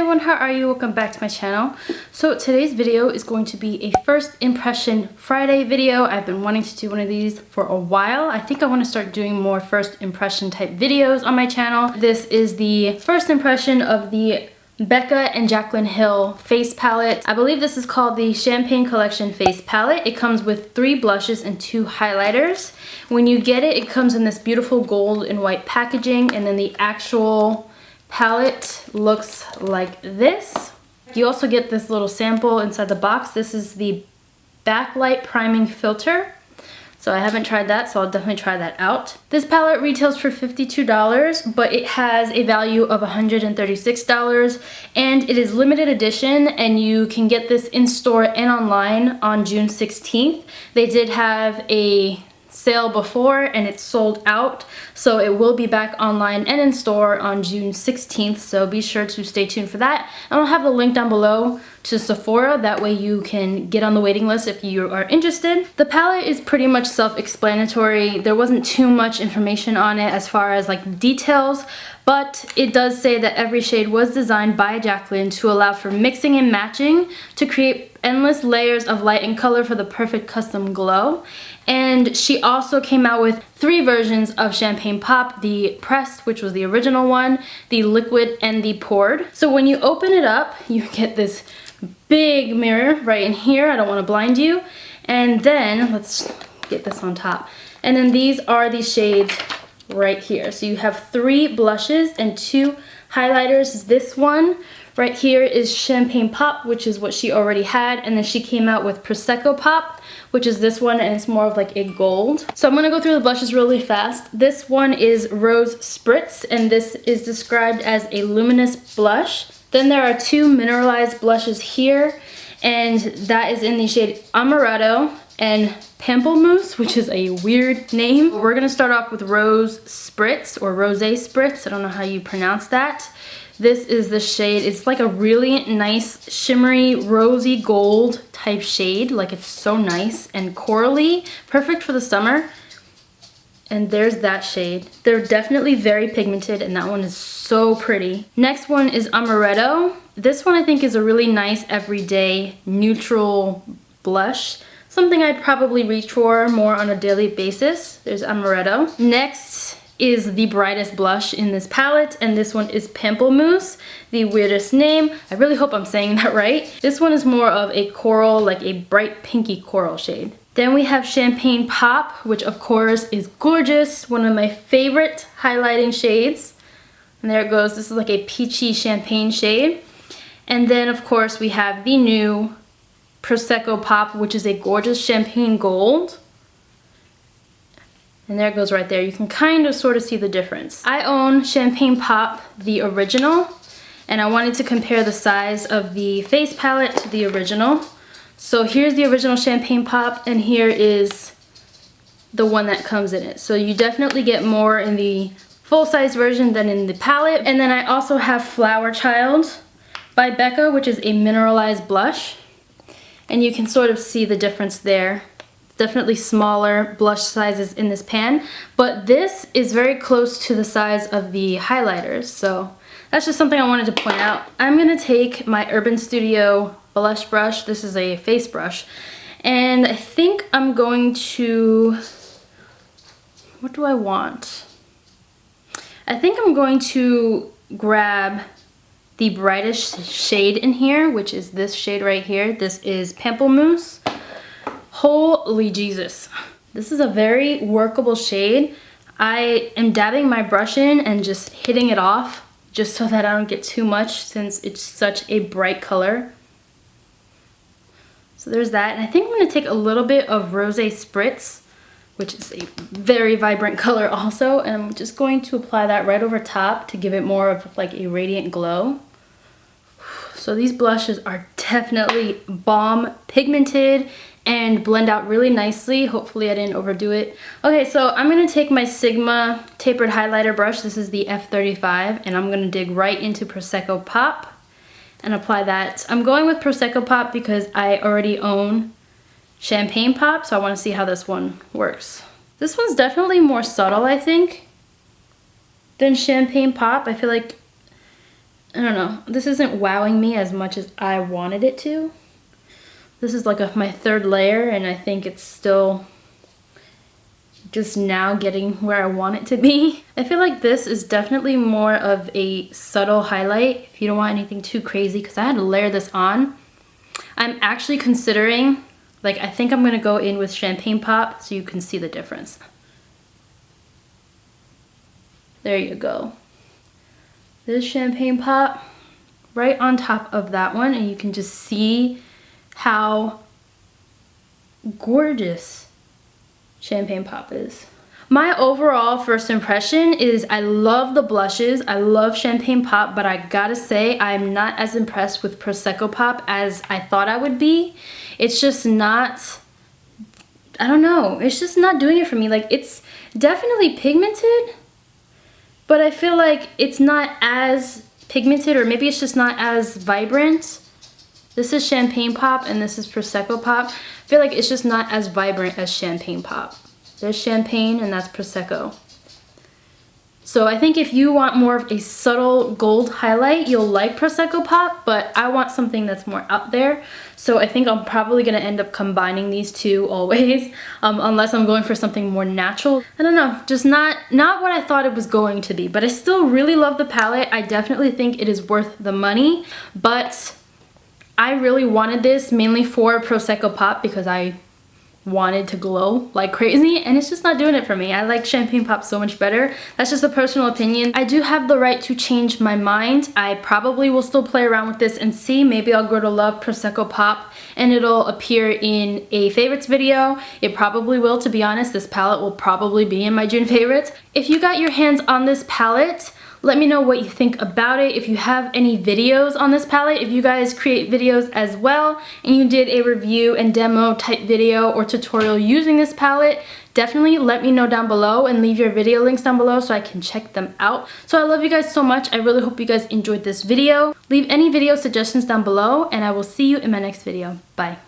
everyone, how are you? Welcome back to my channel. So today's video is going to be a first impression Friday video. I've been wanting to do one of these for a while. I think I want to start doing more first impression type videos on my channel. This is the first impression of the Becca and Jaclyn Hill face palette. I believe this is called the Champagne Collection face palette. It comes with 3 blushes and 2 highlighters. When you get it, it comes in this beautiful gold and white packaging, and then the actual palette looks like this. You also get this little sample inside the box. This is the backlight priming filter. So I haven't tried that, so I'll definitely try that out. This palette retails for $52, but it has a value of $136, and it is limited edition, and you can get this in store and online on June 16th. They did have a sale before and it's sold out, so it will be back online and in store on June 16th, so be sure to stay tuned for that. And I'll have the link down below to Sephora, that way you can get on the waiting list if you are interested. The palette is pretty much self-explanatory. There wasn't too much information on it as far as like details, but it does say that every shade was designed by Jaclyn to allow for mixing and matching to create endless layers of light and color for the perfect custom glow. And she also came out with 3 versions of Champagne Pop: the pressed, which was the original one, the liquid, and the poured. So when you open it up, you get this big mirror right in here. I don't want to blind you. And then let's get this on top. And then these are the shades right here. So you have 3 blushes and 2 highlighters. This one right here is Champagne Pop, which is what she already had, and then she came out with Prosecco Pop, which is this one, and it's more of like a gold. So I'm gonna go through the blushes really fast. This one is Rose Spritz, and this is described as a luminous blush. Then there are 2 mineralized blushes here, and that is in the shade Amaretto and Pamplemousse, which is a weird name. We're gonna start off with Rose Spritz, or Rose Spritz, I don't know how you pronounce that. This is the shade. It's like a really nice shimmery rosy gold type shade. Like, it's so nice and corally, perfect for the summer. And there's that shade. They're definitely very pigmented, and that one is so pretty. Next one is Amaretto. This one I think is a really nice everyday neutral blush. Something I'd probably reach for more on a daily basis. There's Amaretto. Next is the brightest blush in this palette, and this one is Pamplemousse, the weirdest name. I really hope I'm saying that right. This one is more of a coral, like a bright pinky coral shade. Then we have Champagne Pop, which of course is gorgeous, one of my favorite highlighting shades. And there it goes. This is like a peachy champagne shade. And then of course we have the new Prosecco Pop, which is a gorgeous champagne gold. And there it goes right there. You can kind of sort of see the difference. I own Champagne Pop, the original, and I wanted to compare the size of the face palette to the original. So here's the original Champagne Pop, and here is the one that comes in it. So you definitely get more in the full-size version than in the palette. And then I also have Flower Child by Becca, which is a mineralized blush. And you can sort of see the difference there. Definitely smaller blush sizes in this pan, but this is very close to the size of the highlighters, so that's just something I wanted to point out. I'm gonna take my Urban Studio blush brush. This is a face brush, and I think I'm going to, what do I want? I think I'm going to grab the brightest shade in here, which is this shade right here. This is Pamplemousse. Holy Jesus. This is a very workable shade. I am dabbing my brush in and just hitting it off just so that I don't get too much, since it's such a bright color. So there's that. And I think I'm going to take a little bit of Rose Spritz, which is a very vibrant color also, and I'm just going to apply that right over top to give it more of like a radiant glow. So these blushes are definitely bomb pigmented and blend out really nicely. Hopefully I didn't overdo it. Okay, so I'm gonna take my Sigma tapered highlighter brush. This is the F35, and I'm gonna dig right into Prosecco Pop and apply that. I'm going with Prosecco Pop because I already own Champagne Pop, so I wanna see how this one works. This one's definitely more subtle, I think, than Champagne Pop. I feel like I don't know. This isn't wowing me as much as I wanted it to. This is like my third layer, and I think it's still just now getting where I want it to be. I feel like this is definitely more of a subtle highlight if you don't want anything too crazy, because I had to layer this on. I'm actually considering, like, I think I'm gonna go in with Champagne Pop so you can see the difference. There you go. This Champagne Pop right on top of that one, and you can just see how gorgeous Champagne Pop is. My overall first impression is I love the blushes. I love Champagne Pop, but I gotta say I'm not as impressed with Prosecco Pop as I thought I would be. It's just not, I don't know, it's just not doing it for me. Like, it's definitely pigmented, but I feel like it's not as pigmented, or maybe it's just not as vibrant. This is Champagne Pop and this is Prosecco Pop. I feel like it's just not as vibrant as Champagne Pop. There's Champagne and that's Prosecco. So I think if you want more of a subtle gold highlight, you'll like Prosecco Pop, but I want something that's more out there. So I think I'm probably gonna end up combining these two always, unless I'm going for something more natural. I don't know, just not what I thought it was going to be, but I still really love the palette. I definitely think it is worth the money, but I really wanted this mainly for Prosecco Pop because I wanted to glow like crazy, and it's just not doing it for me. I like Champagne Pop so much better. That's just a personal opinion. I do have the right to change my mind. I probably will still play around with this and see. Maybe I'll grow to love Prosecco Pop and it'll appear in a favorites video. It probably will, to be honest. This palette will probably be in my June favorites. If you got your hands on this palette, let me know what you think about it. If you have any videos on this palette, if you guys create videos as well and you did a review and demo type video or tutorial using this palette, definitely let me know down below and leave your video links down below so I can check them out. So I love you guys so much. I really hope you guys enjoyed this video. Leave any video suggestions down below and I will see you in my next video. Bye.